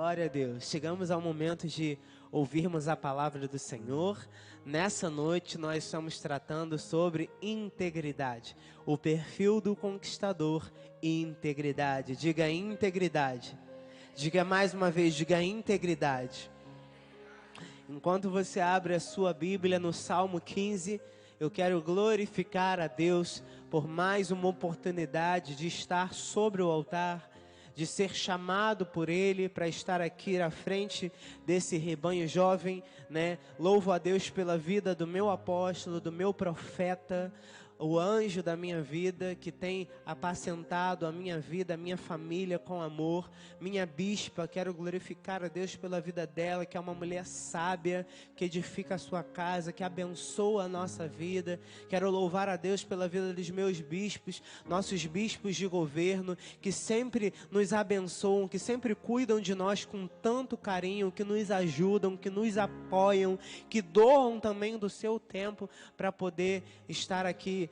Glória a Deus. Chegamos ao momento de ouvirmos a palavra do Senhor. Nessa noite nós estamos tratando sobre integridade. O perfil do conquistador e integridade. Diga integridade. Diga mais uma vez, diga integridade. Enquanto você abre a sua Bíblia no Salmo 15, eu quero glorificar a Deus por mais uma oportunidade de estar sobre o altar, de ser chamado por Ele para estar aqui à frente desse rebanho jovem, né? Louvo a Deus pela vida do meu apóstolo, do meu profeta, o anjo da minha vida, que tem apacentado a minha vida, a minha família com amor. Minha bispa, quero glorificar a Deus pela vida dela, que é uma mulher sábia, que edifica a sua casa, que abençoa a nossa vida. Quero louvar a Deus pela vida dos meus bispos, nossos bispos de governo, que sempre nos abençoam, que sempre cuidam de nós com tanto carinho, que nos ajudam, que nos apoiam, que doam também do seu tempo para poder estar aqui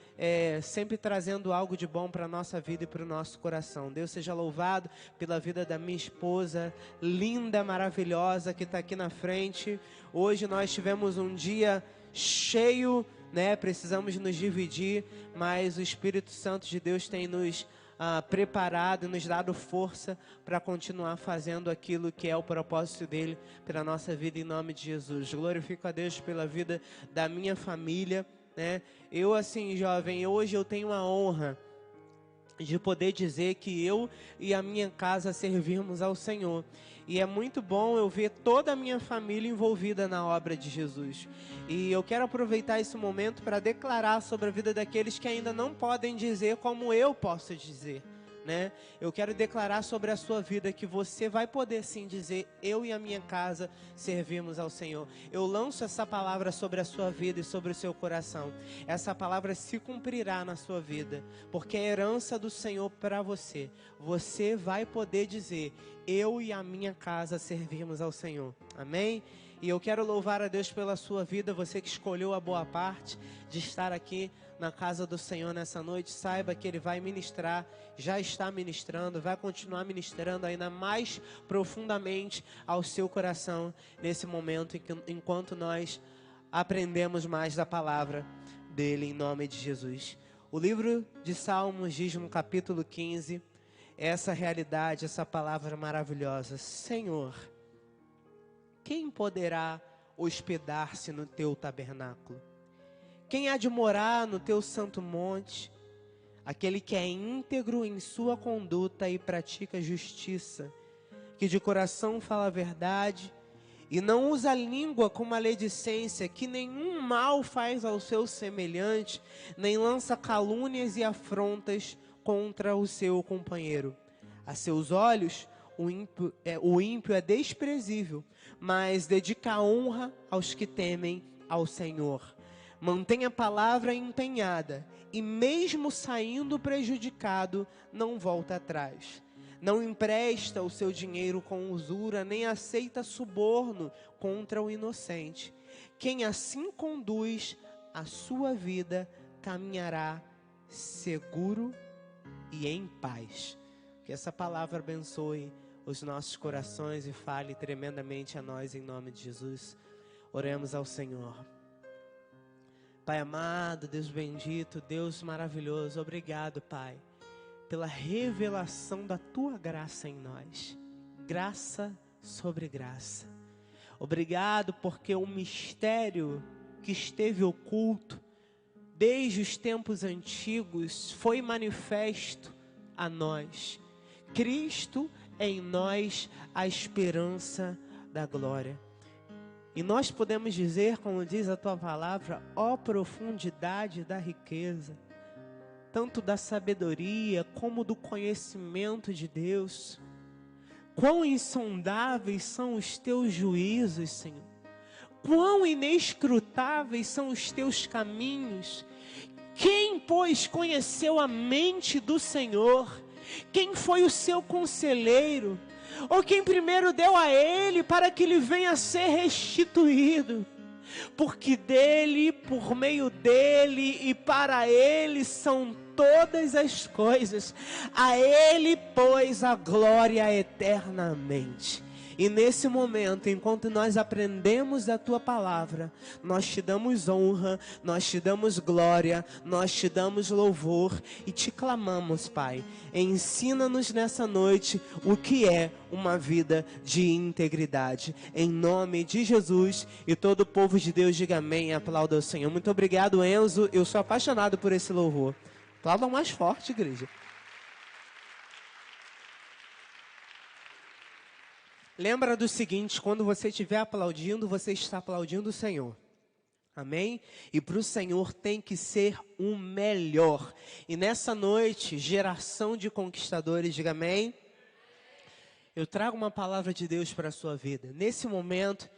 sempre trazendo algo de bom para a nossa vida e para o nosso coração. Deus seja louvado pela vida da minha esposa, linda, maravilhosa, que está aqui na frente. Hoje nós tivemos um dia cheio, né? Precisamos nos dividir, mas o Espírito Santo de Deus tem nos preparado e nos dado força para continuar fazendo aquilo que é o propósito dele para a nossa vida, em nome de Jesus. Glorifico a Deus pela vida da minha família, né? Eu, assim, jovem, hoje eu tenho a honra de poder dizer que eu e a minha casa servimos ao Senhor. E é muito bom eu ver toda a minha família envolvida na obra de Jesus. E eu quero aproveitar esse momento para declarar sobre a vida daqueles que ainda não podem dizer como eu posso dizer, né? Eu quero declarar sobre a sua vida que você vai poder sim dizer: eu e a minha casa servimos ao Senhor. Eu lanço essa palavra sobre a sua vida e sobre o seu coração. Essa palavra se cumprirá na sua vida, porque é herança do Senhor para você. Você vai poder dizer: eu e a minha casa servimos ao Senhor. Amém? E eu quero louvar a Deus pela sua vida, você que escolheu a boa parte de estar aqui na casa do Senhor nessa noite. Saiba que Ele vai ministrar, já está ministrando, vai continuar ministrando ainda mais profundamente ao seu coração nesse momento enquanto nós aprendemos mais da palavra dEle, em nome de Jesus. O livro de Salmos diz no capítulo 15, essa realidade, essa palavra maravilhosa: Senhor, quem poderá hospedar-se no teu tabernáculo? Quem há de morar no teu santo monte? Aquele que é íntegro em sua conduta e pratica justiça, que de coração fala a verdade e não usa a língua com maledicência, que nenhum mal faz ao seu semelhante, nem lança calúnias e afrontas contra o seu companheiro. A seus olhos, o ímpio é desprezível, mas dedica honra aos que temem ao Senhor. Mantém a palavra empenhada, e mesmo saindo prejudicado, não volta atrás. Não empresta o seu dinheiro com usura, nem aceita suborno contra o inocente. Quem assim conduz a sua vida, caminhará seguro e em paz. Que essa palavra abençoe os nossos corações e fale tremendamente a nós, em nome de Jesus. Oremos ao Senhor. Pai amado, Deus bendito, Deus maravilhoso, obrigado, Pai, pela revelação da Tua graça em nós. Graça sobre graça. Obrigado porque o mistério que esteve oculto desde os tempos antigos foi manifesto a nós. Cristo é em nós a esperança da glória. E nós podemos dizer, como diz a Tua palavra: ó profundidade da riqueza, tanto da sabedoria como do conhecimento de Deus. Quão insondáveis são os Teus juízos, Senhor. Quão inescrutáveis são os Teus caminhos. Quem, pois, conheceu a mente do Senhor? Quem foi o seu conselheiro? Ou quem primeiro deu a Ele para que Ele venha a ser restituído? Porque dEle, por meio dEle e para Ele são todas as coisas. A Ele, pois, a glória eternamente. E nesse momento, enquanto nós aprendemos da Tua palavra, nós te damos honra, nós te damos glória, nós te damos louvor e te clamamos, Pai. Ensina-nos nessa noite o que é uma vida de integridade. Em nome de Jesus, e todo o povo de Deus diga amém e aplauda ao Senhor. Muito obrigado, Enzo. Eu sou apaixonado por esse louvor. Aplaudam mais forte, igreja. Lembra do seguinte, quando você estiver aplaudindo, você está aplaudindo o Senhor. Amém? E para o Senhor tem que ser o melhor. E nessa noite, geração de conquistadores, diga amém. Eu trago uma palavra de Deus para a sua vida. Nesse momento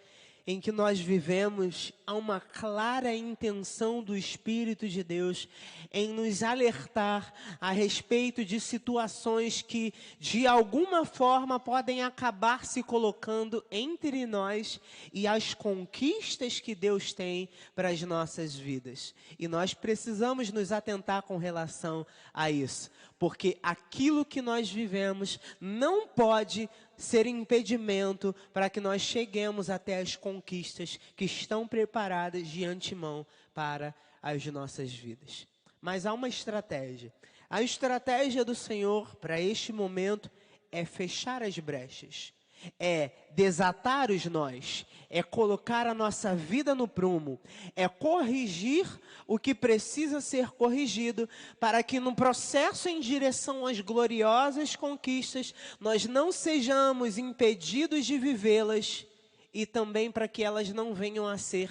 em que nós vivemos, há uma clara intenção do Espírito de Deus em nos alertar a respeito de situações que, de alguma forma, podem acabar se colocando entre nós e as conquistas que Deus tem para as nossas vidas. E nós precisamos nos atentar com relação a isso, porque aquilo que nós vivemos não pode ser impedimento para que nós cheguemos até as conquistas que estão preparadas de antemão para as nossas vidas. Mas há uma estratégia. A estratégia do Senhor para este momento é fechar as brechas, é desatar os nós, é colocar a nossa vida no prumo, é corrigir o que precisa ser corrigido, para que no processo em direção às gloriosas conquistas, nós não sejamos impedidos de vivê-las e também para que elas não venham a ser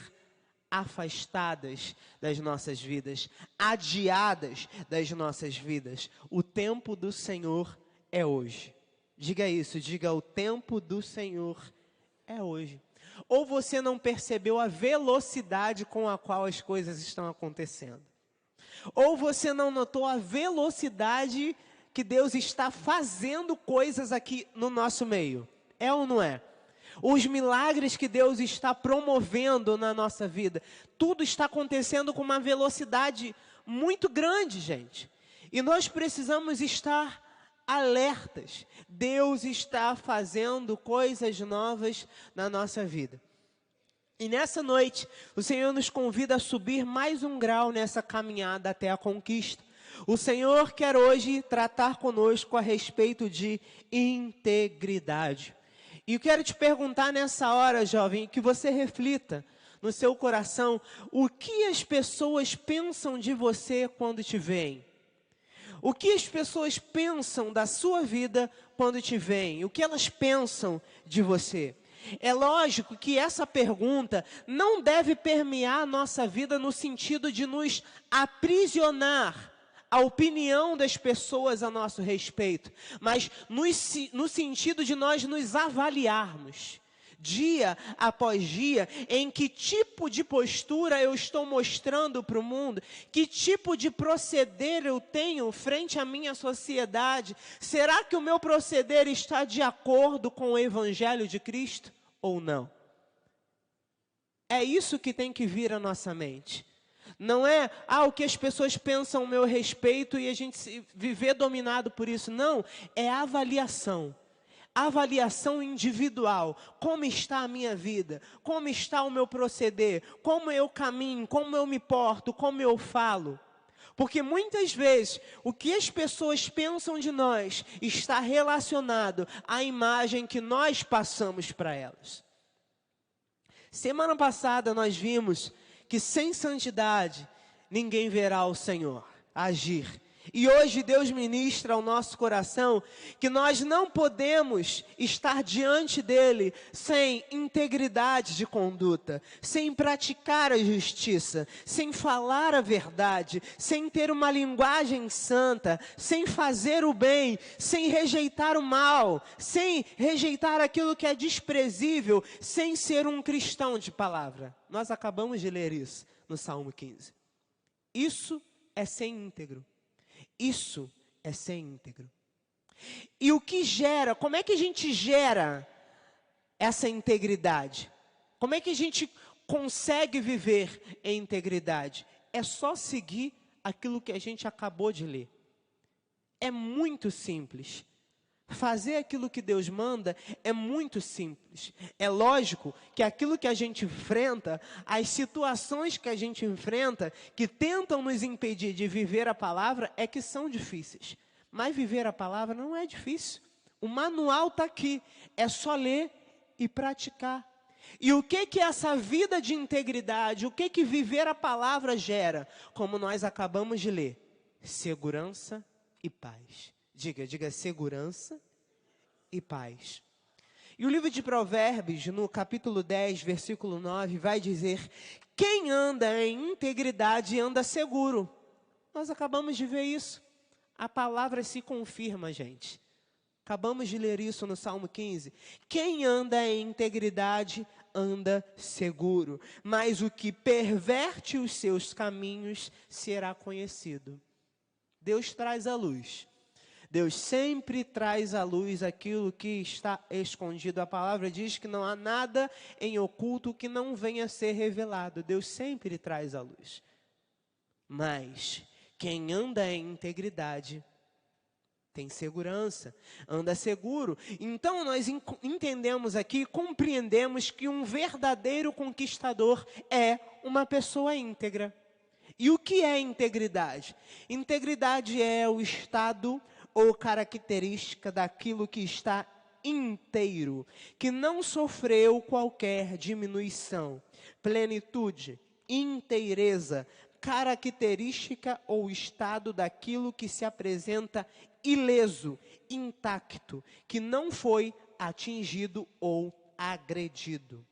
afastadas das nossas vidas, adiadas das nossas vidas. O tempo do Senhor é hoje. Diga isso, diga: o tempo do Senhor é hoje. Ou você não percebeu a velocidade com a qual as coisas estão acontecendo. Ou você não notou a velocidade que Deus está fazendo coisas aqui no nosso meio. É ou não é? Os milagres que Deus está promovendo na nossa vida. Tudo está acontecendo com uma velocidade muito grande, gente. E nós precisamos estar alertas. Deus está fazendo coisas novas na nossa vida. E nessa noite, o Senhor nos convida a subir mais um grau nessa caminhada até a conquista. O Senhor quer hoje tratar conosco a respeito de integridade. E eu quero te perguntar nessa hora, jovem, que você reflita no seu coração, o que as pessoas pensam de você quando te veem? O que as pessoas pensam da sua vida quando te veem? O que elas pensam de você? É lógico que essa pergunta não deve permear a nossa vida no sentido de nos aprisionar a opinião das pessoas a nosso respeito, mas no sentido de nós nos avaliarmos, dia após dia, em que tipo de postura eu estou mostrando para o mundo, que tipo de proceder eu tenho frente à minha sociedade. Será que o meu proceder está de acordo com o Evangelho de Cristo ou não? É isso que tem que vir à nossa mente. Não é o que as pessoas pensam a meu respeito e a gente viver dominado por isso. Não, é avaliação. Avaliação individual. Como está a minha vida? Como está o meu proceder? Como eu caminho? Como eu me porto? Como eu falo? Porque muitas vezes o que as pessoas pensam de nós está relacionado à imagem que nós passamos para elas. Semana passada nós vimos que sem santidade ninguém verá o Senhor agir. E hoje Deus ministra ao nosso coração que nós não podemos estar diante dele sem integridade de conduta, sem praticar a justiça, sem falar a verdade, sem ter uma linguagem santa, sem fazer o bem, sem rejeitar o mal, sem rejeitar aquilo que é desprezível, sem ser um cristão de palavra. Nós acabamos de ler isso no Salmo 15. Isso é ser íntegro. Isso é ser íntegro. E o que gera, como é que a gente gera essa integridade? Como é que a gente consegue viver em integridade? É só seguir aquilo que a gente acabou de ler. É muito simples. Fazer aquilo que Deus manda é muito simples. É lógico que aquilo que a gente enfrenta, as situações que a gente enfrenta, que tentam nos impedir de viver a palavra, é que são difíceis. Mas viver a palavra não é difícil. O manual está aqui, é só ler e praticar. E o que essa vida de integridade, o que viver a palavra gera? Como nós acabamos de ler, segurança e paz. Diga segurança e paz. E o livro de Provérbios, no capítulo 10, versículo 9, vai dizer: quem anda em integridade anda seguro. Nós acabamos de ver isso. A palavra se confirma, gente. Acabamos de ler isso no Salmo 15. Quem anda em integridade anda seguro, mas o que perverte os seus caminhos será conhecido. Deus traz a luz. Deus sempre traz à luz aquilo que está escondido. A palavra diz que não há nada em oculto que não venha a ser revelado. Deus sempre traz à luz. Mas quem anda em integridade tem segurança, anda seguro. Então nós entendemos aqui, compreendemos que um verdadeiro conquistador é uma pessoa íntegra. E o que é integridade? Integridade é o estado ou característica daquilo que está inteiro, que não sofreu qualquer diminuição, plenitude, inteireza, característica ou estado daquilo que se apresenta ileso, intacto, que não foi atingido ou agredido.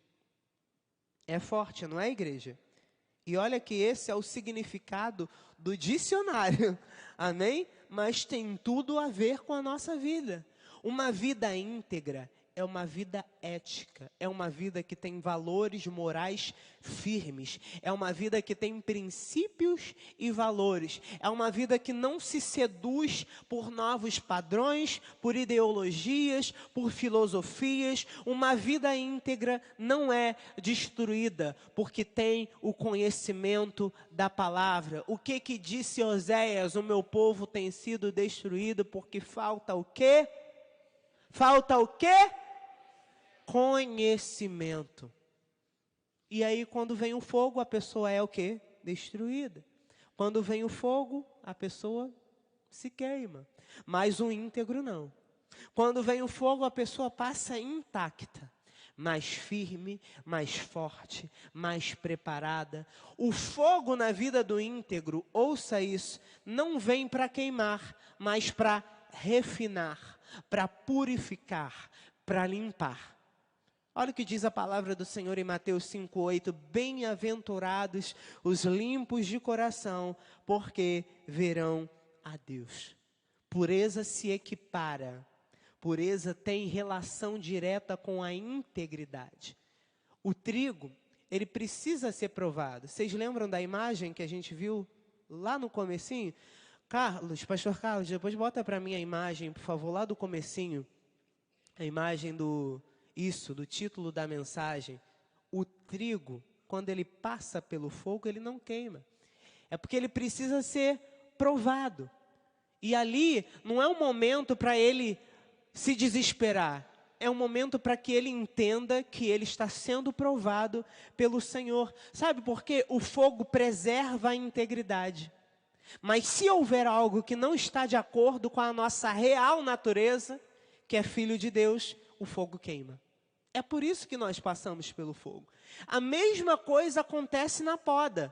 É forte, não é, igreja? E olha que esse é o significado do dicionário, amém? Mas tem tudo a ver com a nossa vida. Uma vida íntegra é uma vida ética, é uma vida que tem valores morais firmes, é uma vida que tem princípios e valores, é uma vida que não se seduz por novos padrões, por ideologias, por filosofias. Uma vida íntegra não é destruída porque tem o conhecimento da palavra. O que disse Oséias? O meu povo tem sido destruído porque falta o quê? Falta o quê? Conhecimento. E aí quando vem o fogo, a pessoa é o quê? Destruída. Quando vem o fogo, a pessoa se queima. Mas o íntegro não. Quando vem o fogo, a pessoa passa intacta, mais firme, mais forte, mais preparada. O fogo na vida do íntegro, ouça isso, não vem para queimar, mas para refinar, para purificar, para limpar. Olha o que diz a palavra do Senhor em Mateus 5:8. Bem-aventurados os limpos de coração, porque verão a Deus. Pureza se equipara. Pureza tem relação direta com a integridade. O trigo, ele precisa ser provado. Vocês lembram da imagem que a gente viu lá no comecinho? Carlos, pastor Carlos, depois bota para mim a imagem, por favor, lá do comecinho. A imagem do título da mensagem. O trigo, quando ele passa pelo fogo, ele não queima. É porque ele precisa ser provado. E ali não é um momento para ele se desesperar. É um momento para que ele entenda que ele está sendo provado pelo Senhor. Sabe por quê? O fogo preserva a integridade. Mas se houver algo que não está de acordo com a nossa real natureza, que é filho de Deus, o fogo queima. É por isso que nós passamos pelo fogo. A mesma coisa acontece na poda.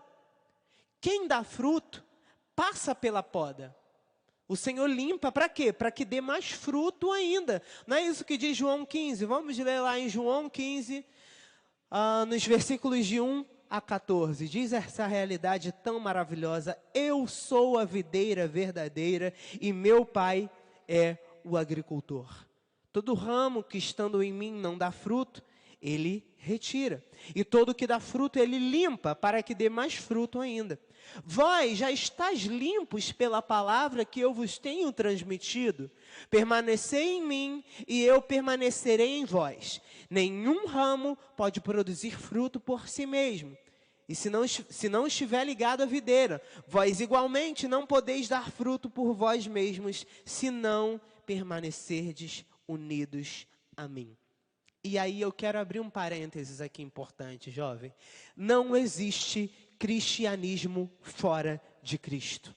Quem dá fruto, passa pela poda. O Senhor limpa para quê? Para que dê mais fruto ainda. Não é isso que diz João 15? Vamos ler lá em João 15, nos versículos de 1 a 14. Diz essa realidade tão maravilhosa. Eu sou a videira verdadeira e meu Pai é o agricultor. Todo ramo que estando em mim não dá fruto, ele retira. E todo que dá fruto, ele limpa, para que dê mais fruto ainda. Vós já estáis limpos pela palavra que eu vos tenho transmitido. Permanecei em mim e eu permanecerei em vós. Nenhum ramo pode produzir fruto por si mesmo. E se não estiver ligado à videira, vós igualmente não podeis dar fruto por vós mesmos, se não permanecerdes unidos a mim. E aí eu quero abrir um parênteses aqui importante, jovem. Não existe cristianismo fora de Cristo.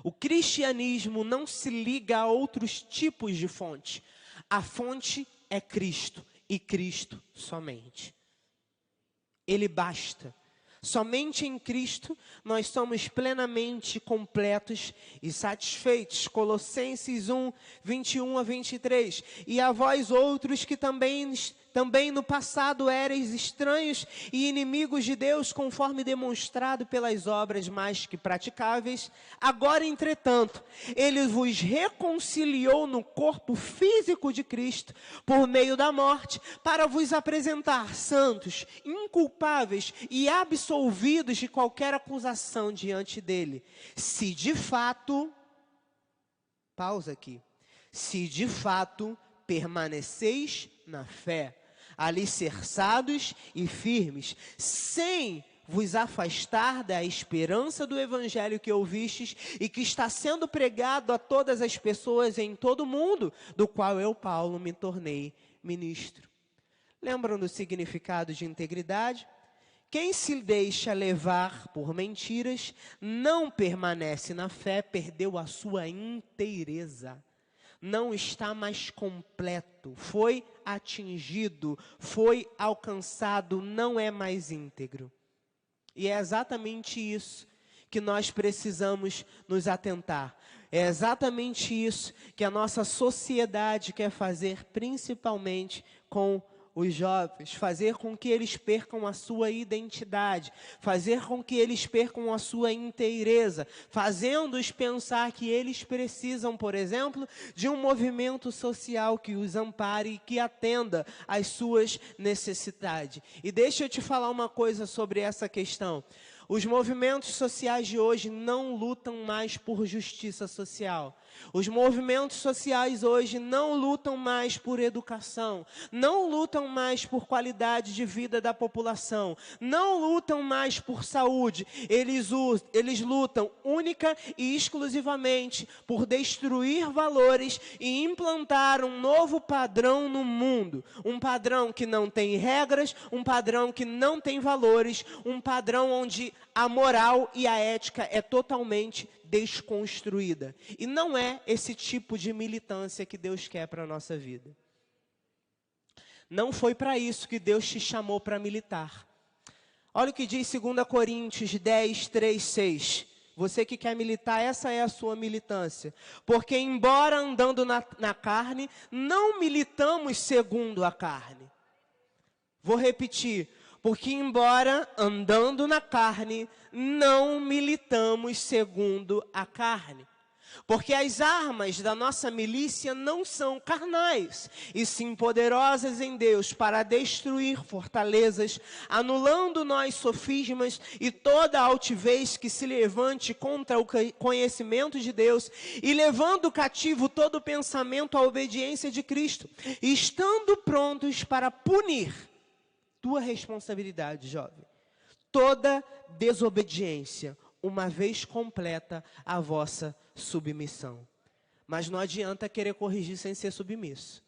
O cristianismo não se liga a outros tipos de fonte. A fonte é Cristo e Cristo somente. Ele basta. Somente em Cristo nós somos plenamente completos e satisfeitos. Colossenses 1, 21 a 23. E a vós outros que também no passado éreis estranhos e inimigos de Deus, conforme demonstrado pelas obras mais que praticáveis. Agora, entretanto, Ele vos reconciliou no corpo físico de Cristo, por meio da morte, para vos apresentar santos, inculpáveis e absolvidos de qualquer acusação diante dEle. Se de fato, pausa aqui, se de fato permaneceis na fé, alicerçados e firmes, sem vos afastar da esperança do evangelho que ouvistes e que está sendo pregado a todas as pessoas em todo o mundo, do qual eu, Paulo, me tornei ministro. Lembram do significado de integridade? Quem se deixa levar por mentiras não permanece na fé, perdeu a sua inteireza. Não está mais completo, foi atingido, foi alcançado, não é mais íntegro. E é exatamente isso que nós precisamos nos atentar. É exatamente isso que a nossa sociedade quer fazer, principalmente com os jovens, fazer com que eles percam a sua identidade, fazer com que eles percam a sua inteireza, fazendo-os pensar que eles precisam, por exemplo, de um movimento social que os ampare e que atenda às suas necessidades. E deixa eu te falar uma coisa sobre essa questão. Os movimentos sociais de hoje não lutam mais por justiça social. Os movimentos sociais hoje não lutam mais por educação, não lutam mais por qualidade de vida da população, não lutam mais por saúde. Eles lutam única e exclusivamente por destruir valores e implantar um novo padrão no mundo. Um padrão que não tem regras, um padrão que não tem valores, um padrão onde a moral e a ética é totalmente desconstruída. E não é esse tipo de militância que Deus quer para a nossa vida. Não foi para isso que Deus te chamou para militar. Olha o que diz 2 Coríntios 10, 3, 6. Você que quer militar, essa é a sua militância. Porque embora andando na carne, não militamos segundo a carne. Vou repetir. Porque embora andando na carne, não militamos segundo a carne. Porque as armas da nossa milícia não são carnais, e sim poderosas em Deus para destruir fortalezas, anulando nós sofismas e toda altivez que se levante contra o conhecimento de Deus, e levando cativo todo pensamento à obediência de Cristo, e estando prontos para punir. Tua responsabilidade, jovem. Toda desobediência, uma vez completa a vossa submissão. Mas não adianta querer corrigir sem ser submisso.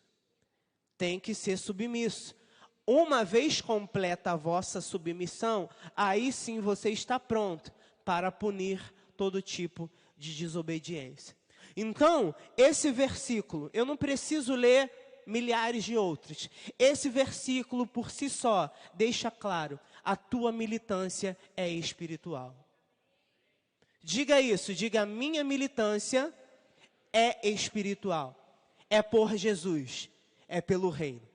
Tem que ser submisso. Uma vez completa a vossa submissão, aí sim você está pronto para punir todo tipo de desobediência. Então, esse versículo, eu não preciso ler milhares de outros. Esse versículo por si só deixa claro, a tua militância é espiritual. Diga isso, diga: a minha militância é espiritual. É por Jesus, é pelo reino.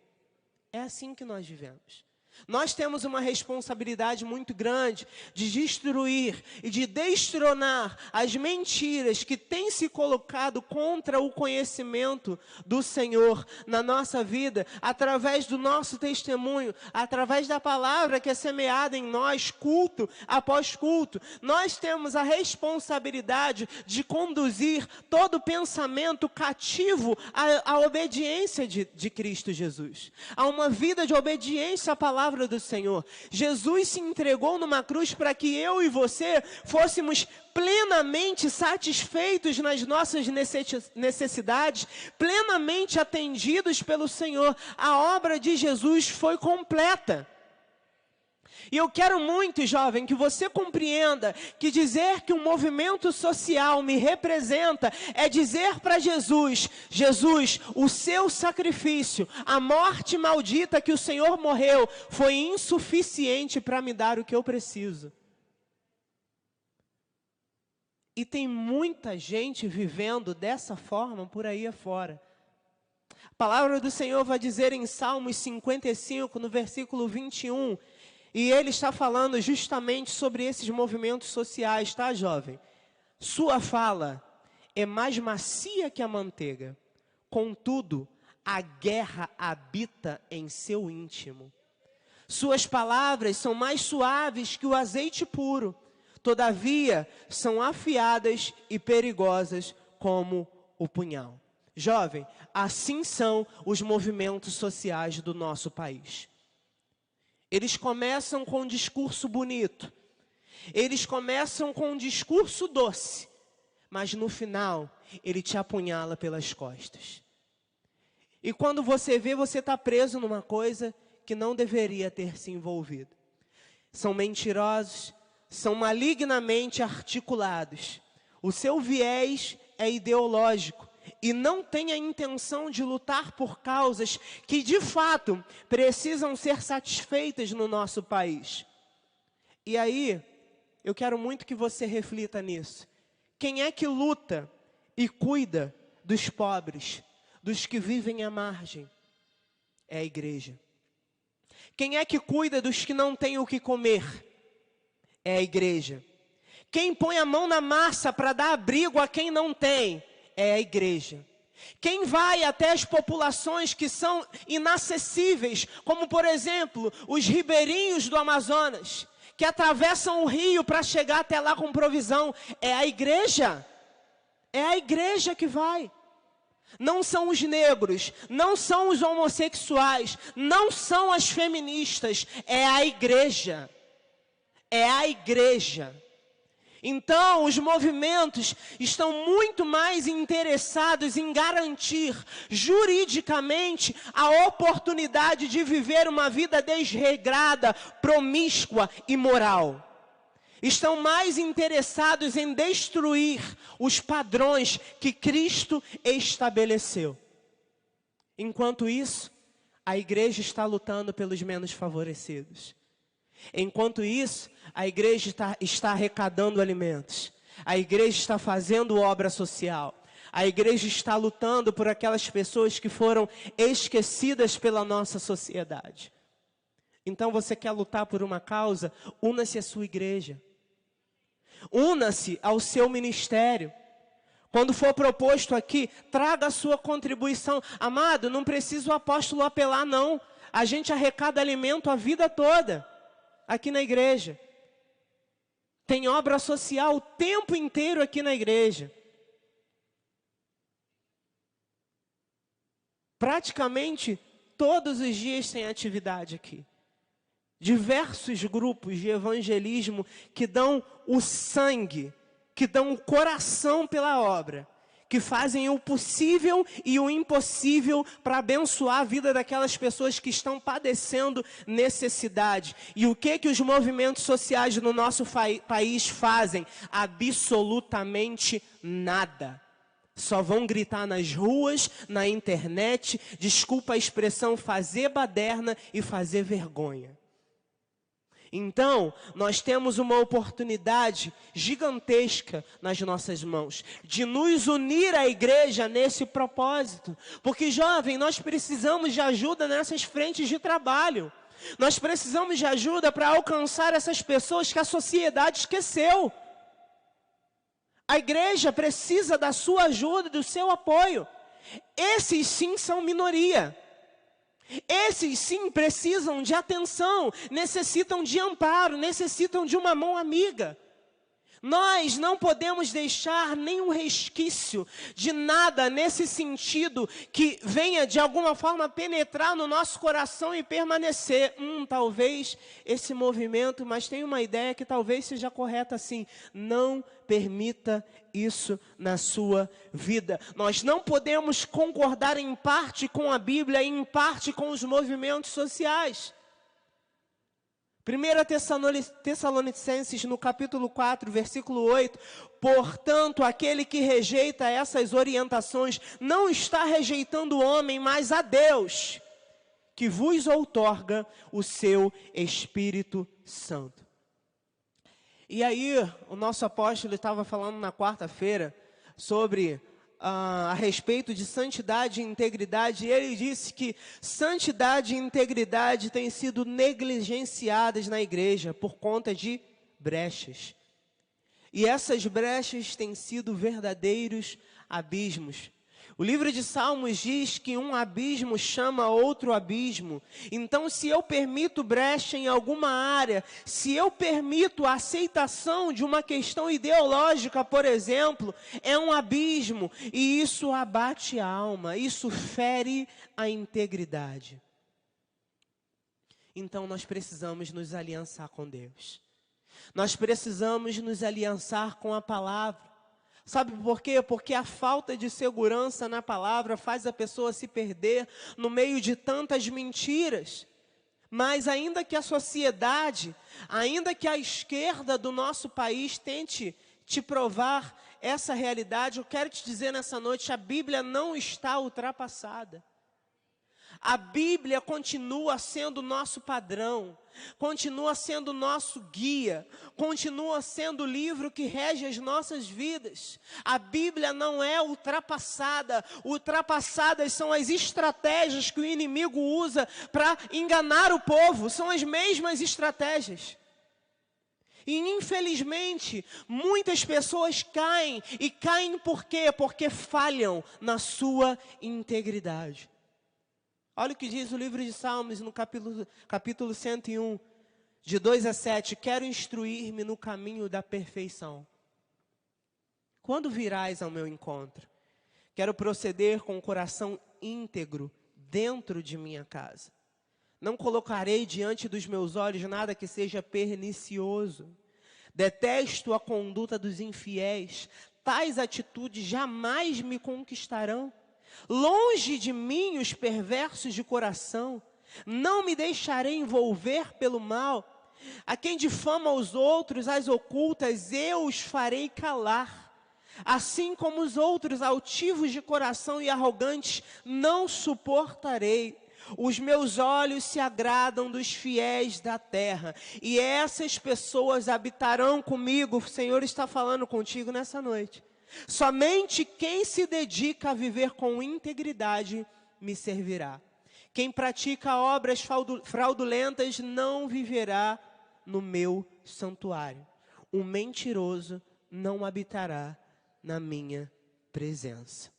É assim que nós vivemos. Nós temos uma responsabilidade muito grande de destruir e de destronar as mentiras que têm se colocado contra o conhecimento do Senhor na nossa vida, através do nosso testemunho, através da palavra que é semeada em nós, culto após culto. Nós temos a responsabilidade de conduzir todo pensamento cativo à obediência de Cristo Jesus, a uma vida de obediência à palavra palavra do Senhor. Jesus se entregou numa cruz para que eu e você fôssemos plenamente satisfeitos nas nossas necessidades, plenamente atendidos pelo Senhor. A obra de Jesus foi completa. E eu quero muito, jovem, que você compreenda que dizer que um movimento social me representa é dizer para Jesus: Jesus, o seu sacrifício, a morte maldita que o Senhor morreu, foi insuficiente para me dar o que eu preciso. E tem muita gente vivendo dessa forma por aí afora. A palavra do Senhor vai dizer em Salmos 55, no versículo 21, e ele está falando justamente sobre esses movimentos sociais, tá, jovem? Sua fala é mais macia que a manteiga, contudo, a guerra habita em seu íntimo. Suas palavras são mais suaves que o azeite puro, todavia, são afiadas e perigosas como o punhal. Jovem, assim são os movimentos sociais do nosso país. Eles começam com um discurso bonito. Eles começam com um discurso doce. Mas no final, ele te apunhala pelas costas. E quando você vê, você está preso numa coisa que não deveria ter se envolvido. São mentirosos, são malignamente articulados. O seu viés é ideológico e não tem a intenção de lutar por causas que, de fato, precisam ser satisfeitas no nosso país. E aí, eu quero muito que você reflita nisso. Quem é que luta e cuida dos pobres, dos que vivem à margem? É a igreja. Quem é que cuida dos que não têm o que comer? É a igreja. Quem põe a mão na massa para dar abrigo a quem não tem? É a igreja. Quem vai até as populações que são inacessíveis, como por exemplo, os ribeirinhos do Amazonas, que atravessam o rio para chegar até lá com provisão, é a igreja. É a igreja que vai. Não são os negros, não são os homossexuais, não são as feministas, é a igreja. É a igreja. Então, os movimentos estão muito mais interessados em garantir juridicamente a oportunidade de viver uma vida desregrada, promíscua e moral. Estão mais interessados em destruir os padrões que Cristo estabeleceu. Enquanto isso, a igreja está lutando pelos menos favorecidos. Enquanto isso, a igreja está arrecadando alimentos. A igreja está fazendo obra social. A igreja está lutando por aquelas pessoas que foram esquecidas pela nossa sociedade. Então você quer lutar por uma causa? Una-se à sua igreja. Una-se ao seu ministério. Quando for proposto aqui, traga a sua contribuição. Amado, não precisa o apóstolo apelar, não. A gente arrecada alimento a vida toda. Aqui na igreja. Tem obra social o tempo inteiro aqui na igreja. Praticamente todos os dias tem atividade aqui. Diversos grupos de evangelismo que dão o sangue, que dão o coração pela obra, que fazem o possível e o impossível para abençoar a vida daquelas pessoas que estão padecendo necessidade. E o que os movimentos sociais no nosso país fazem? Absolutamente nada. Só vão gritar nas ruas, na internet, desculpa a expressão, fazer baderna e fazer vergonha. Então, nós temos uma oportunidade gigantesca nas nossas mãos, de nos unir à igreja nesse propósito. Porque, jovem, nós precisamos de ajuda nessas frentes de trabalho. Nós precisamos de ajuda para alcançar essas pessoas que a sociedade esqueceu. A igreja precisa da sua ajuda, do seu apoio. Esses sim são minoria. Esses sim precisam de atenção, necessitam de amparo, necessitam de uma mão amiga. Nós não podemos deixar nenhum resquício de nada nesse sentido que venha de alguma forma penetrar no nosso coração e permanecer. Talvez esse movimento, mas tem uma ideia que talvez seja correta assim. Não permita isso na sua vida. Nós não podemos concordar em parte com a Bíblia e em parte com os movimentos sociais. 1 Tessalonicenses, no capítulo 4, versículo 8, portanto, aquele que rejeita essas orientações não está rejeitando o homem, mas a Deus, que vos outorga o seu Espírito Santo. E aí, o nosso apóstolo estava falando na quarta-feira sobre a respeito de santidade e integridade, e ele disse que santidade e integridade têm sido negligenciadas na igreja por conta de brechas. E essas brechas têm sido verdadeiros abismos. O livro de Salmos diz que um abismo chama outro abismo. Então, se eu permito brecha em alguma área, se eu permito a aceitação de uma questão ideológica, por exemplo, é um abismo. E isso abate a alma, isso fere a integridade. Então, nós precisamos nos aliançar com Deus. Nós precisamos nos aliançar com a palavra. Sabe por quê? Porque a falta de segurança na palavra faz a pessoa se perder no meio de tantas mentiras. Mas ainda que a sociedade, ainda que a esquerda do nosso país tente te provar essa realidade, eu quero te dizer nessa noite, a Bíblia não está ultrapassada. A Bíblia continua sendo nosso padrão, continua sendo nosso guia, continua sendo o livro que rege as nossas vidas. A Bíblia não é ultrapassada. Ultrapassadas são as estratégias que o inimigo usa para enganar o povo, são as mesmas estratégias. E infelizmente, muitas pessoas caem, e caem por quê? Porque falham na sua integridade. Olha o que diz o livro de Salmos, no capítulo 101, de 2 a 7. Quero instruir-me no caminho da perfeição. Quando virás ao meu encontro? Quero proceder com o coração íntegro dentro de minha casa. Não colocarei diante dos meus olhos nada que seja pernicioso. Detesto a conduta dos infiéis. Tais atitudes jamais me conquistarão. Longe de mim os perversos de coração, não me deixarei envolver pelo mal. A quem difama os outros, as ocultas, eu os farei calar. Assim como os outros altivos de coração e arrogantes, não suportarei. Os meus olhos se agradam dos fiéis da terra, e essas pessoas habitarão comigo. O Senhor está falando contigo nessa noite. Somente quem se dedica a viver com integridade me servirá. Quem pratica obras fraudulentas não viverá no meu santuário. O mentiroso não habitará na minha presença.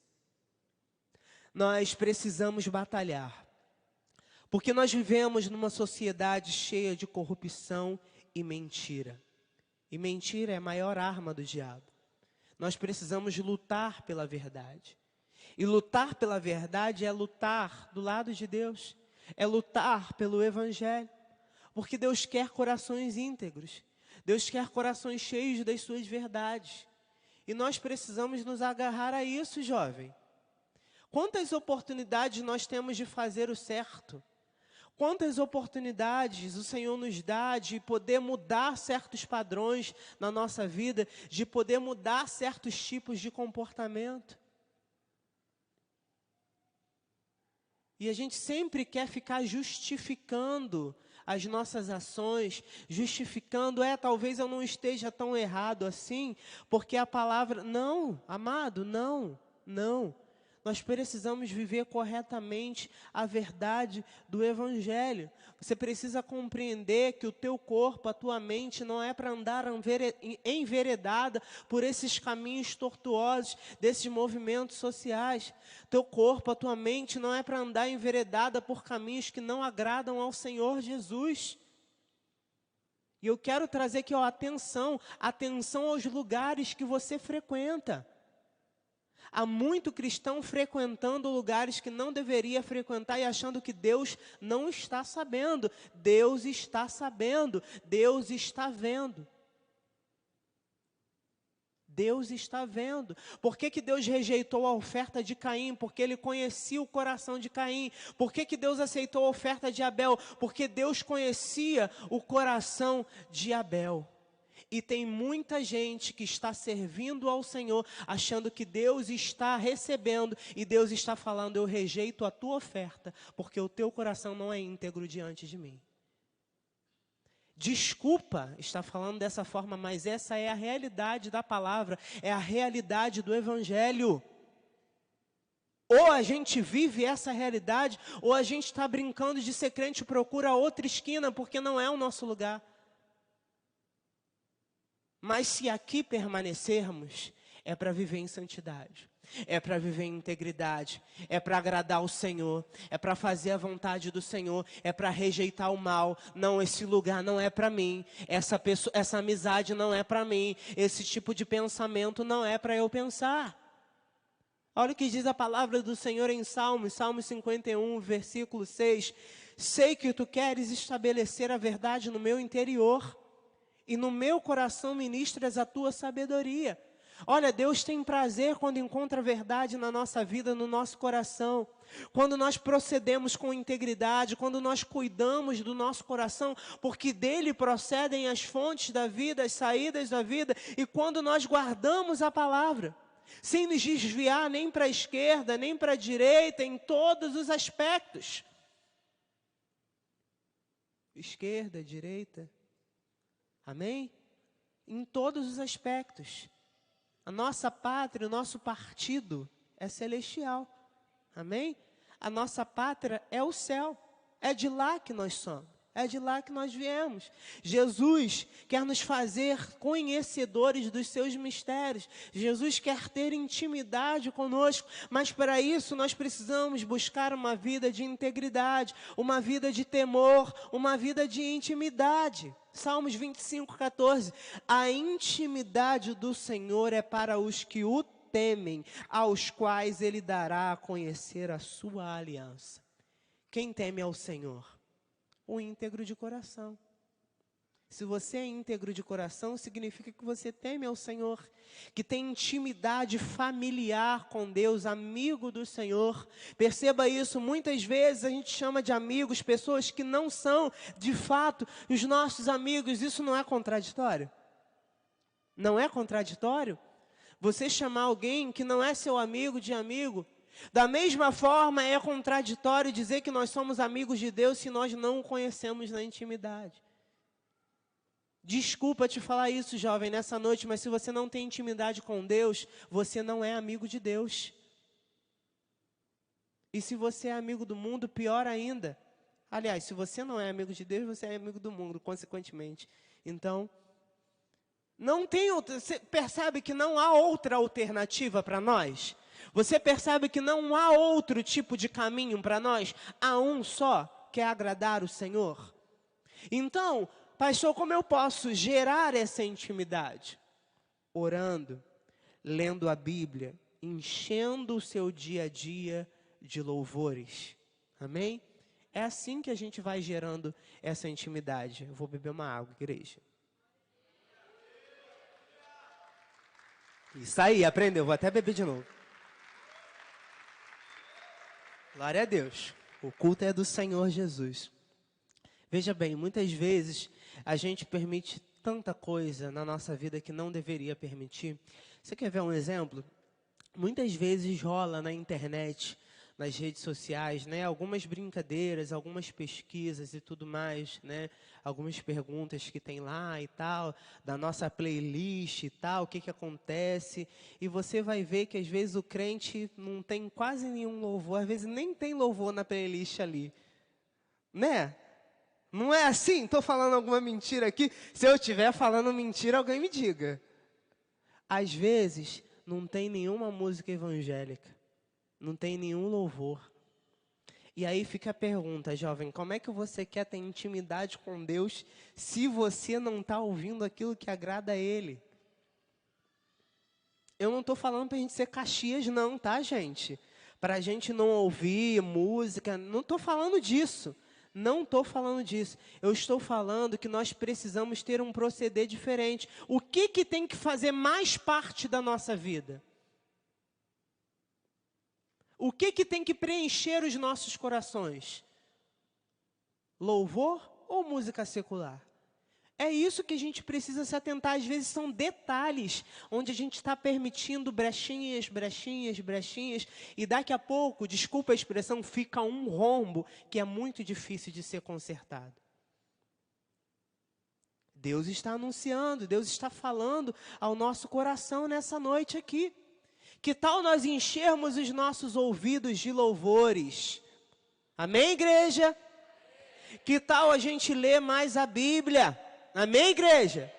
Nós precisamos batalhar, porque nós vivemos numa sociedade cheia de corrupção e mentira. E mentira é a maior arma do diabo. Nós precisamos lutar pela verdade. E lutar pela verdade é lutar do lado de Deus. É lutar pelo Evangelho. Porque Deus quer corações íntegros. Deus quer corações cheios das suas verdades. E nós precisamos nos agarrar a isso, jovem. Quantas oportunidades nós temos de fazer o certo? Quantas oportunidades o Senhor nos dá de poder mudar certos padrões na nossa vida, de poder mudar certos tipos de comportamento. E a gente sempre quer ficar justificando as nossas ações, justificando, talvez eu não esteja tão errado assim, porque a palavra... Não, amado, não. Nós precisamos viver corretamente a verdade do Evangelho. Você precisa compreender que o teu corpo, a tua mente, não é para andar enveredada por esses caminhos tortuosos, desses movimentos sociais. Teu corpo, a tua mente, não é para andar enveredada por caminhos que não agradam ao Senhor Jesus. E eu quero trazer aqui, atenção aos lugares que você frequenta. Há muito cristão frequentando lugares que não deveria frequentar e achando que Deus não está sabendo. Deus está sabendo, Deus está vendo. Deus está vendo. Por que Deus rejeitou a oferta de Caim? Porque Ele conhecia o coração de Caim. Por que Deus aceitou a oferta de Abel? Porque Deus conhecia o coração de Abel. E tem muita gente que está servindo ao Senhor, achando que Deus está recebendo, e Deus está falando, eu rejeito a tua oferta, porque o teu coração não é íntegro diante de mim. Desculpa estar falando dessa forma, mas essa é a realidade da palavra, é a realidade do Evangelho. Ou a gente vive essa realidade, ou a gente está brincando de ser crente e procura outra esquina, porque não é o nosso lugar. Mas se aqui permanecermos, é para viver em santidade, é para viver em integridade, é para agradar o Senhor, é para fazer a vontade do Senhor, é para rejeitar o mal. Não, esse lugar não é para mim, essa amizade não é para mim, esse tipo de pensamento não é para eu pensar. Olha o que diz a palavra do Senhor em Salmo 51, versículo 6. Sei que tu queres estabelecer a verdade no meu interior, e no meu coração ministras a tua sabedoria. Olha, Deus tem prazer quando encontra a verdade na nossa vida, no nosso coração. Quando nós procedemos com integridade, quando nós cuidamos do nosso coração, porque dele procedem as fontes da vida, as saídas da vida, e quando nós guardamos a palavra, sem nos desviar nem para a esquerda, nem para a direita, em todos os aspectos. Esquerda, direita. Amém? Em todos os aspectos. A nossa pátria, o nosso partido é celestial. Amém? A nossa pátria é o céu. É de lá que nós somos. É de lá que nós viemos. Jesus quer nos fazer conhecedores dos seus mistérios. Jesus quer ter intimidade conosco. Mas para isso nós precisamos buscar uma vida de integridade, uma vida de temor, uma vida de intimidade. Salmos 25, 14. A intimidade do Senhor é para os que o temem, aos quais Ele dará a conhecer a sua aliança. Quem teme ao Senhor? O íntegro de coração. Se você é íntegro de coração, significa que você teme ao Senhor, que tem intimidade familiar com Deus, amigo do Senhor. Perceba isso, muitas vezes a gente chama de amigos pessoas que não são, de fato, os nossos amigos. Isso não é contraditório? Não é contraditório? Você chamar alguém que não é seu amigo de amigo? Da mesma forma, é contraditório dizer que nós somos amigos de Deus se nós não o conhecemos na intimidade. Desculpa te falar isso, jovem, nessa noite, mas se você não tem intimidade com Deus, você não é amigo de Deus. E se você é amigo do mundo, pior ainda. Aliás, se você não é amigo de Deus, você é amigo do mundo, consequentemente. Então, não tem outra, você percebe que não há outra alternativa para nós? Você percebe que não há outro tipo de caminho para nós? Há um só, que é agradar o Senhor. Então, pastor, como eu posso gerar essa intimidade? Orando, lendo a Bíblia, enchendo o seu dia a dia de louvores. Amém? É assim que a gente vai gerando essa intimidade. Eu vou beber uma água, igreja. Isso aí, aprendeu. Vou até beber de novo. Glória a Deus. O culto é do Senhor Jesus. Veja bem, muitas vezes a gente permite tanta coisa na nossa vida que não deveria permitir. Você quer ver um exemplo? Muitas vezes rola na internet, nas redes sociais, né, algumas brincadeiras, algumas pesquisas e tudo mais, né, algumas perguntas que tem lá e tal, da nossa playlist e tal, o que acontece, e você vai ver que às vezes o crente não tem quase nenhum louvor, às vezes nem tem louvor na playlist ali, né? Não é assim? Estou falando alguma mentira aqui? Se eu estiver falando mentira, alguém me diga. Às vezes, não tem nenhuma música evangélica. Não tem nenhum louvor. E aí fica a pergunta, jovem, como é que você quer ter intimidade com Deus se você não está ouvindo aquilo que agrada a Ele? Eu não estou falando para a gente ser Caxias não, tá, gente? Para a gente não ouvir música, não estou falando disso. Não estou falando disso. Eu estou falando que nós precisamos ter um proceder diferente. O que tem que fazer mais parte da nossa vida? O que tem que preencher os nossos corações? Louvor ou música secular? É isso que a gente precisa se atentar. Às vezes são detalhes onde a gente está permitindo brechinhas, brechinhas, brechinhas. E daqui a pouco, desculpa a expressão, fica um rombo que é muito difícil de ser consertado. Deus está anunciando, Deus está falando ao nosso coração nessa noite aqui. Que tal nós enchermos os nossos ouvidos de louvores? Amém, igreja? Que tal a gente ler mais a Bíblia? Amém, igreja?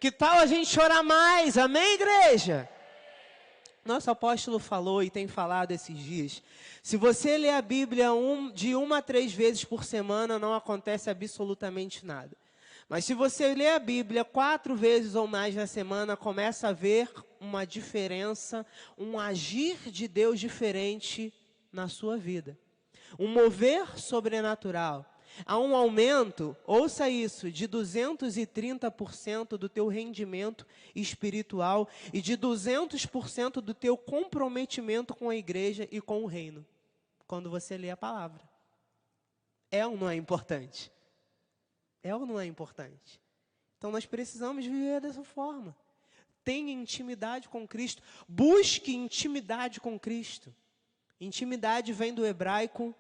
Que tal a gente orar mais? Amém, igreja? Nosso apóstolo falou e tem falado esses dias. Se você ler a Bíblia de 1 a 3 vezes por semana, não acontece absolutamente nada. Mas se você ler a Bíblia 4 vezes ou mais na semana, começa a ver uma diferença, um agir de Deus diferente na sua vida. Um mover sobrenatural. Há um aumento, ouça isso, de 230% do teu rendimento espiritual e de 200% do teu comprometimento com a igreja e com o reino, quando você lê a palavra. É ou não é importante? É ou não é importante? Então nós precisamos viver dessa forma. Tenha intimidade com Cristo. Busque intimidade com Cristo. Intimidade vem do hebraico,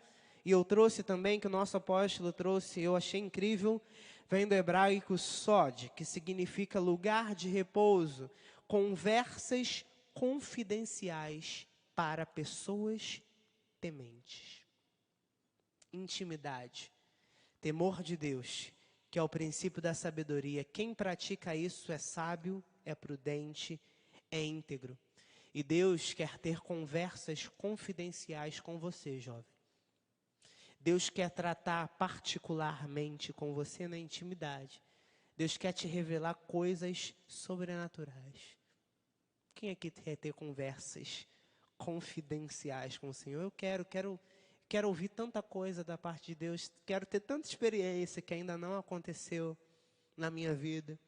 e eu trouxe também, que o nosso apóstolo trouxe, eu achei incrível, vem do hebraico sod, que significa lugar de repouso, conversas confidenciais para pessoas tementes. Intimidade, temor de Deus, que é o princípio da sabedoria. Quem pratica isso é sábio, é prudente, é íntegro. E Deus quer ter conversas confidenciais com você, jovem. Deus quer tratar particularmente com você na intimidade. Deus quer te revelar coisas sobrenaturais. Quem aqui quer ter conversas confidenciais com o Senhor? Eu quero ouvir tanta coisa da parte de Deus. Quero ter tanta experiência que ainda não aconteceu na minha vida.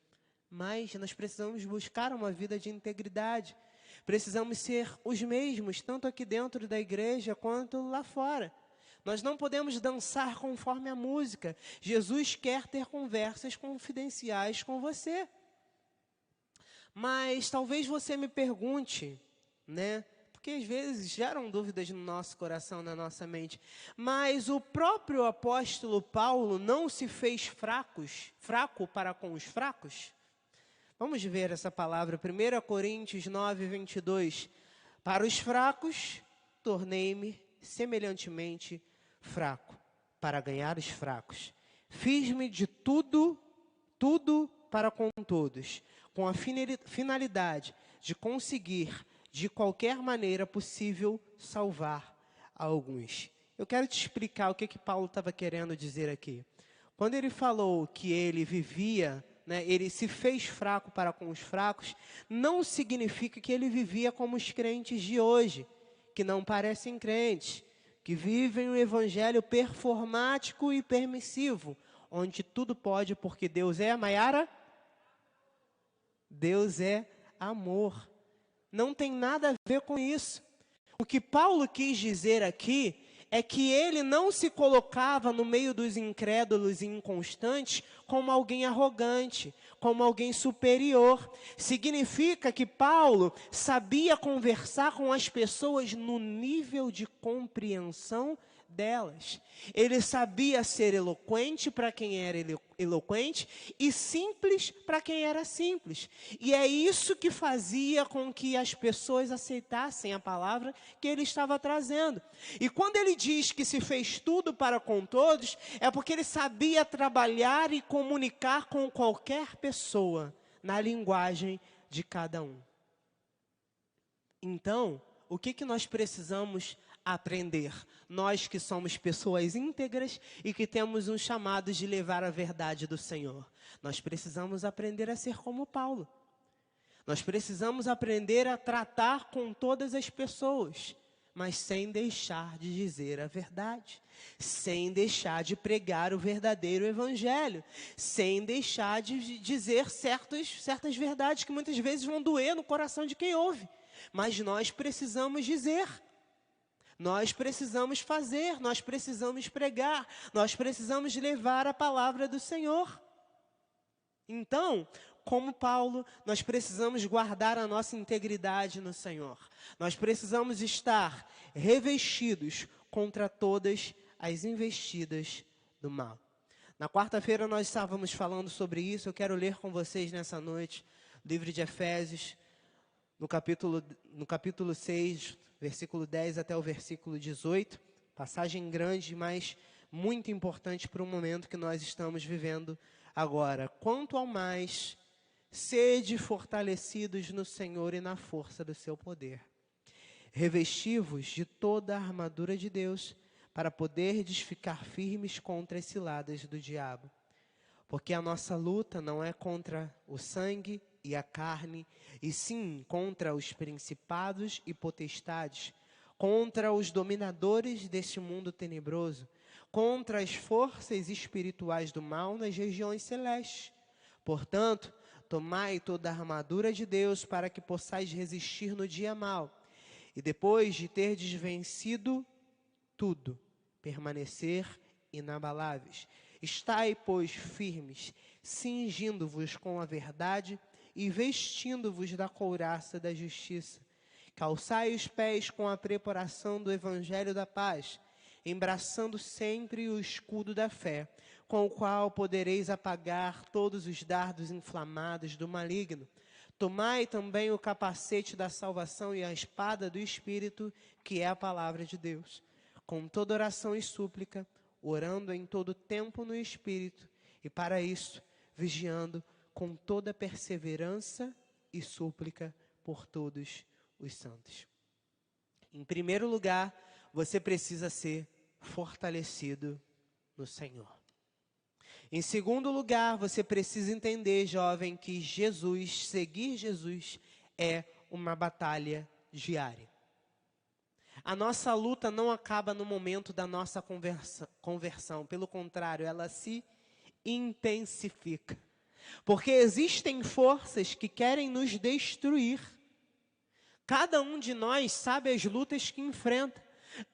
Mas nós precisamos buscar uma vida de integridade. Precisamos ser os mesmos, tanto aqui dentro da igreja quanto lá fora. Nós não podemos dançar conforme a música. Jesus quer ter conversas confidenciais com você. Mas talvez você me pergunte, né? Porque às vezes geram dúvidas no nosso coração, na nossa mente. Mas o próprio apóstolo Paulo não se fez fraco para com os fracos? Vamos ver essa palavra, 1 Coríntios 9, 22. Para os fracos, tornei-me semelhantemente fraco, para ganhar os fracos. Fiz-me de tudo para com todos, com a finalidade de conseguir, de qualquer maneira possível, salvar alguns. Eu quero te explicar o que Paulo estava querendo dizer aqui. Quando ele falou que ele vivia, ele se fez fraco para com os fracos, não significa que ele vivia como os crentes de hoje, que não parecem crentes, que vivem um evangelho performático e permissivo, onde tudo pode porque Deus é, Maiara? Deus é amor. Não tem nada a ver com isso. O que Paulo quis dizer aqui é que ele não se colocava no meio dos incrédulos e inconstantes como alguém arrogante, como alguém superior. Significa que Paulo sabia conversar com as pessoas no nível de compreensão delas. Ele sabia ser eloquente para quem era eloquente e simples para quem era simples. E é isso que fazia com que as pessoas aceitassem a palavra que ele estava trazendo. E quando ele diz que se fez tudo para com todos, é porque ele sabia trabalhar e comunicar com qualquer pessoa na linguagem de cada um. Então, o que nós precisamos aprender. Nós que somos pessoas íntegras e que temos um chamado de levar a verdade do Senhor. Nós precisamos aprender a ser como Paulo. Nós precisamos aprender a tratar com todas as pessoas, mas sem deixar de dizer a verdade, sem deixar de pregar o verdadeiro evangelho, sem deixar de dizer certas verdades que muitas vezes vão doer no coração de quem ouve. Mas nós precisamos dizer, nós precisamos fazer, nós precisamos pregar, nós precisamos levar a palavra do Senhor. Então, como Paulo, nós precisamos guardar a nossa integridade no Senhor. Nós precisamos estar revestidos contra todas as investidas do mal. Na quarta-feira nós estávamos falando sobre isso. Eu quero ler com vocês nessa noite o livro de Efésios, no capítulo 6, versículo 10 até o versículo 18. Passagem grande, mas muito importante para o momento que nós estamos vivendo agora. Quanto ao mais, sede fortalecidos no Senhor e na força do seu poder. Revesti-vos de toda a armadura de Deus, para poderdes ficar firmes contra as ciladas do diabo. Porque a nossa luta não é contra o sangue e a carne, e sim contra os principados e potestades, contra os dominadores deste mundo tenebroso, contra as forças espirituais do mal nas regiões celestes. Portanto, tomai toda a armadura de Deus para que possais resistir no dia mau. E depois de terdes vencido tudo, permanecer inabaláveis. Estai, pois, firmes, cingindo-vos com a verdade e vestindo-vos da couraça da justiça. Calçai os pés com a preparação do evangelho da paz, embraçando sempre o escudo da fé, com o qual podereis apagar todos os dardos inflamados do maligno. Tomai também o capacete da salvação e a espada do Espírito, que é a palavra de Deus, com toda oração e súplica, orando em todo tempo no Espírito, e para isso, vigiando com toda perseverança e súplica por todos os santos. Em primeiro lugar, você precisa ser fortalecido no Senhor. Em segundo lugar, você precisa entender, jovem, que seguir Jesus é uma batalha diária. A nossa luta não acaba no momento da nossa conversão, pelo contrário, ela se intensifica. Porque existem forças que querem nos destruir. Cada um de nós sabe as lutas que enfrenta.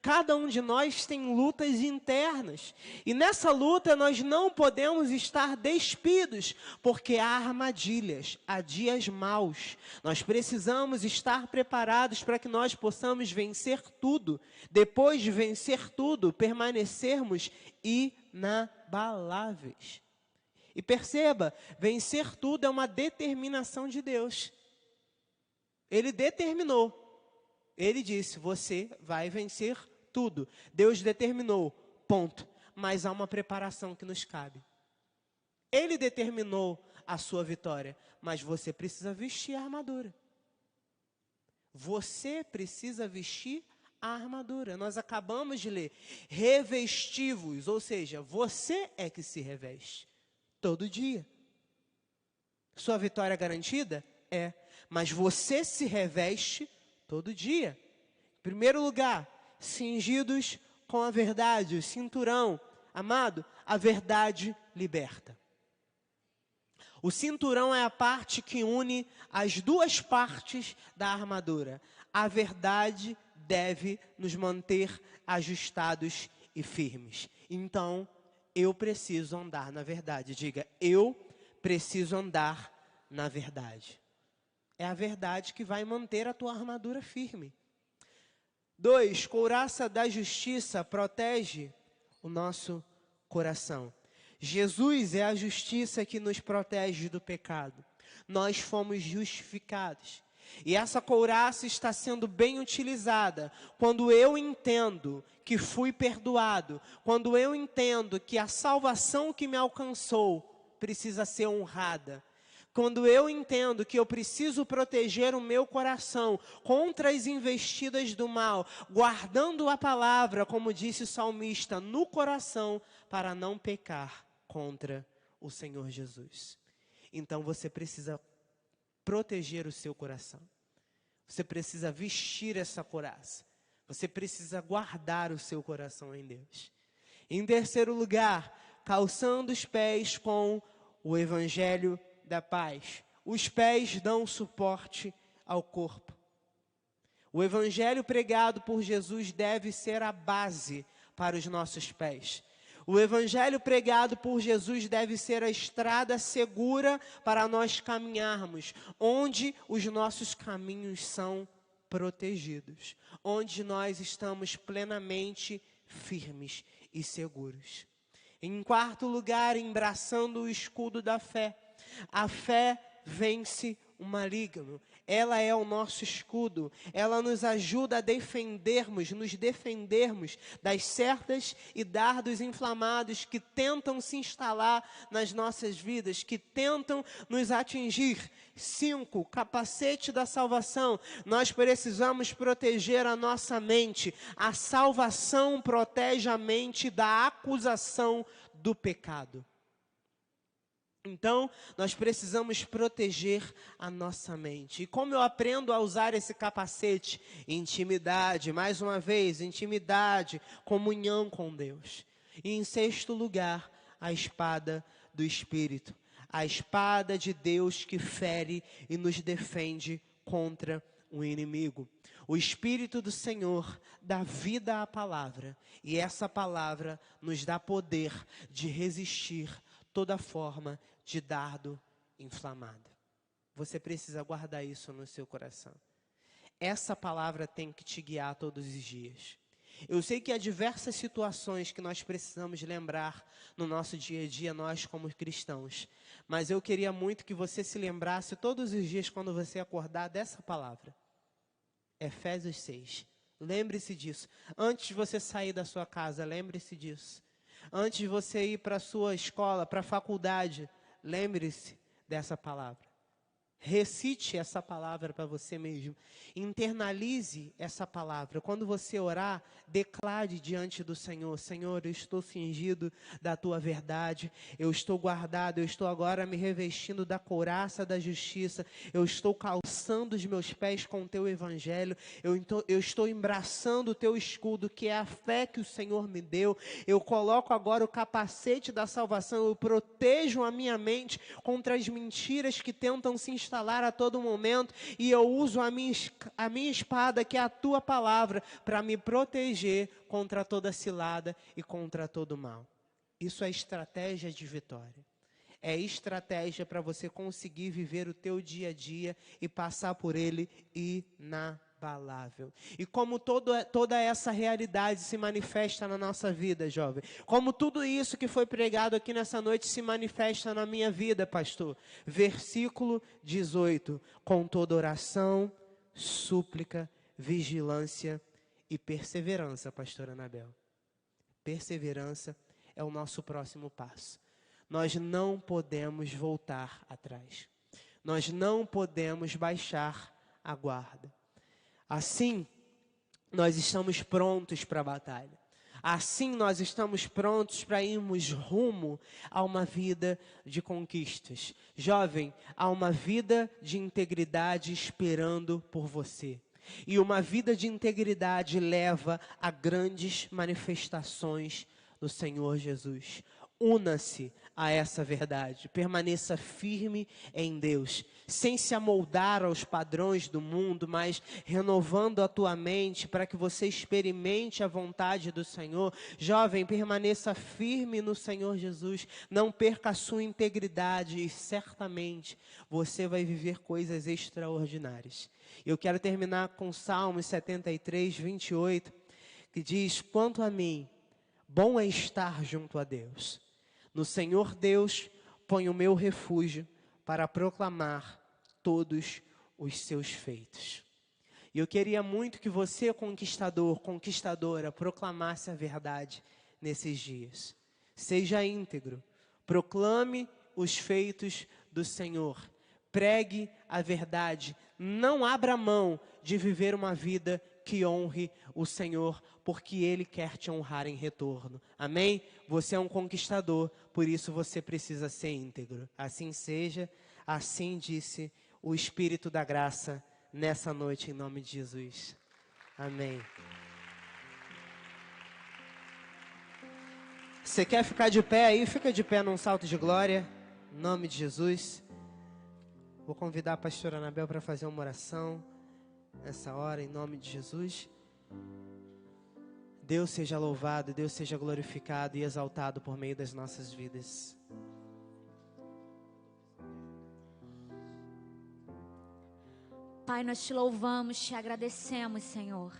Cada um de nós tem lutas internas. E nessa luta nós não podemos estar despidos, porque há armadilhas, há dias maus. Nós precisamos estar preparados para que nós possamos vencer tudo. Depois de vencer tudo, permanecermos inabaláveis. E perceba, vencer tudo é uma determinação de Deus. Ele determinou. Ele disse, você vai vencer tudo. Deus determinou, ponto. Mas há uma preparação que nos cabe. Ele determinou a sua vitória, mas você precisa vestir a armadura. Você precisa vestir a armadura. Nós acabamos de ler, revesti-vos, ou seja, você é que se reveste todo dia. Sua vitória garantida? É, mas você se reveste todo dia. Em primeiro lugar, cingidos com a verdade, o cinturão. Amado, a verdade liberta. O cinturão é a parte que une as duas partes da armadura. A verdade deve nos manter ajustados e firmes. Então, eu preciso andar na verdade. Diga, eu preciso andar na verdade. É a verdade que vai manter a tua armadura firme. 2, couraça da justiça protege o nosso coração. Jesus é a justiça que nos protege do pecado. Nós fomos justificados. E essa couraça está sendo bem utilizada quando eu entendo que fui perdoado, quando eu entendo que a salvação que me alcançou precisa ser honrada. Quando eu entendo que eu preciso proteger o meu coração contra as investidas do mal, guardando a palavra, como disse o salmista, no coração, para não pecar contra o Senhor Jesus. Então você precisa proteger o seu coração. Você precisa vestir essa couraça. Você precisa guardar o seu coração em Deus. Em terceiro lugar, calçando os pés com o evangelho da paz. Os pés dão suporte ao corpo. O evangelho pregado por Jesus deve ser a base para os nossos pés. O evangelho pregado por Jesus deve ser a estrada segura para nós caminharmos, onde os nossos caminhos são protegidos, onde nós estamos plenamente firmes e seguros. Em quarto lugar, embraçando o escudo da fé. A fé vence o maligno. Ela é o nosso escudo. Ela nos ajuda a nos defendermos das setas e dardos inflamados que tentam se instalar nas nossas vidas, que tentam nos atingir. 5, capacete da salvação. Nós precisamos proteger a nossa mente. A salvação protege a mente da acusação do pecado. Então, nós precisamos proteger a nossa mente. E como eu aprendo a usar esse capacete? Intimidade, mais uma vez, intimidade, comunhão com Deus. E em sexto lugar, a espada do Espírito. A espada de Deus que fere e nos defende contra o inimigo. O Espírito do Senhor dá vida à palavra. E essa palavra nos dá poder de resistir toda forma de dardo inflamado. Você precisa guardar isso no seu coração. Essa palavra tem que te guiar todos os dias. Eu sei que há diversas situações que nós precisamos lembrar no nosso dia a dia, nós como cristãos. Mas eu queria muito que você se lembrasse todos os dias quando você acordar dessa palavra. Efésios 6. Lembre-se disso. Antes de você sair da sua casa, lembre-se disso. Antes de você ir para a sua escola, para a faculdade, lembre-se dessa palavra. Recite essa palavra para você mesmo. Internalize essa palavra. Quando você orar, declare diante do Senhor: Senhor, eu estou cingido da tua verdade. Eu estou guardado. Eu estou agora me revestindo da couraça da justiça. Eu estou calçando os meus pés com o teu evangelho. Eu estou embraçando o teu escudo, que é a fé que o Senhor me deu. Eu coloco agora o capacete da salvação. Eu protejo a minha mente contra as mentiras que tentam se instalar a todo momento, e eu uso a minha espada, que é a tua palavra, para me proteger contra toda cilada e contra todo mal. Isso é estratégia de vitória. É estratégia para você conseguir viver o teu dia a dia e passar por ele inabalável. E como toda essa realidade se manifesta na nossa vida, jovem? Como tudo isso que foi pregado aqui nessa noite se manifesta na minha vida, pastor? Versículo 18. Com toda oração, súplica, vigilância e perseverança, pastora Anabel. Perseverança é o nosso próximo passo. Nós não podemos voltar atrás. Nós não podemos baixar a guarda. Assim, nós estamos prontos para a batalha. Assim, nós estamos prontos para irmos rumo a uma vida de conquistas. Jovem, há uma vida de integridade esperando por você. E uma vida de integridade leva a grandes manifestações do Senhor Jesus. Una-se a essa verdade, permaneça firme em Deus, sem se amoldar aos padrões do mundo, mas renovando a tua mente para que você experimente a vontade do Senhor. Jovem, permaneça firme no Senhor Jesus, não perca a sua integridade e certamente você vai viver coisas extraordinárias. Eu quero terminar com Salmos 73, 28, que diz: quanto a mim, bom é estar junto a Deus. No Senhor Deus ponho o meu refúgio para proclamar todos os seus feitos. E eu queria muito que você, conquistador, conquistadora, proclamasse a verdade nesses dias. Seja íntegro, proclame os feitos do Senhor. Pregue a verdade. Não abra mão de viver uma vida que honre o Senhor, porque Ele quer te honrar em retorno. Amém? Você é um conquistador, por isso você precisa ser íntegro. Assim seja, assim disse o Espírito da graça nessa noite, em nome de Jesus. Amém. Você quer ficar de pé aí? Fica de pé num salto de glória, em nome de Jesus. Vou convidar a pastora Anabel para fazer uma oração nessa hora, em nome de Jesus. Deus seja louvado, Deus seja glorificado e exaltado por meio das nossas vidas. Pai, nós te louvamos, te agradecemos, Senhor.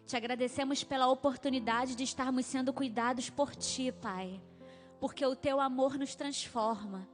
Te agradecemos pela oportunidade de estarmos sendo cuidados por Ti, Pai. Porque o Teu amor nos transforma.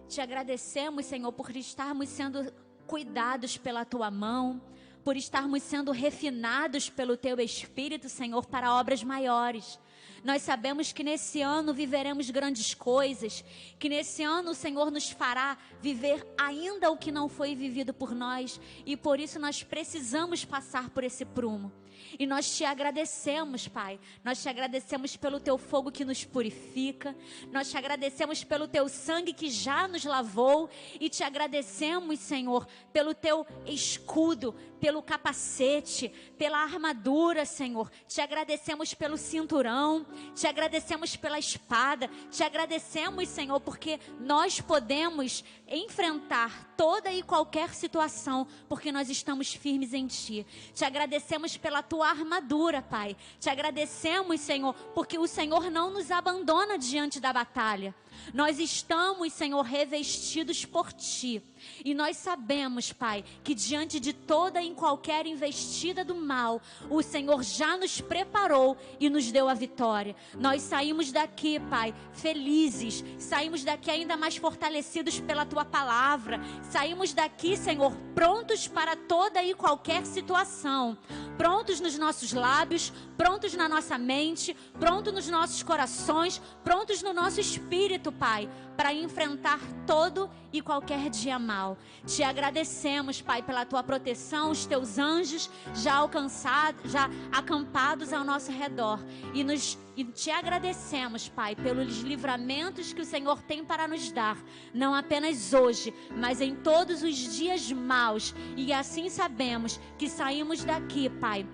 Te agradecemos, Senhor, por estarmos sendo cuidados pela Tua mão, por estarmos sendo refinados pelo Teu Espírito, Senhor, para obras maiores. Nós sabemos que nesse ano viveremos grandes coisas, que nesse ano o Senhor nos fará viver ainda o que não foi vivido por nós, e por isso nós precisamos passar por esse prumo. E nós te agradecemos, Pai. Nós te agradecemos pelo Teu fogo que nos purifica. Nós te agradecemos pelo Teu sangue que já nos lavou. E te agradecemos, Senhor, pelo Teu escudo, pelo capacete, pela armadura, Senhor. Te agradecemos pelo cinturão. Te agradecemos pela espada. Te agradecemos, Senhor, porque nós podemos enfrentar toda e qualquer situação, porque nós estamos firmes em Ti. Te agradecemos pela Tua armadura, Pai. Te agradecemos, Senhor, porque o Senhor não nos abandona diante da batalha. Nós estamos, Senhor, revestidos por Ti. E nós sabemos, Pai, que diante de toda e qualquer investida do mal, o Senhor já nos preparou e nos deu a vitória. Nós saímos daqui, Pai, felizes. Saímos daqui ainda mais fortalecidos pela Tua palavra. Saímos daqui, Senhor, prontos para toda e qualquer situação. Prontos nos nossos lábios, prontos na nossa mente, prontos nos nossos corações, prontos no nosso espírito, Pai, para enfrentar todo e qualquer dia mal. Te agradecemos, Pai, pela Tua proteção, os Teus anjos já acampados ao nosso redor. E te agradecemos, Pai, pelos livramentos que o Senhor tem para nos dar, não apenas hoje, mas em todos os dias maus. E assim sabemos que saímos daqui, Pai,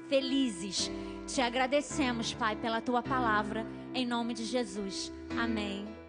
felizes. Te agradecemos, Pai, pela Tua palavra, em nome de Jesus. Amém.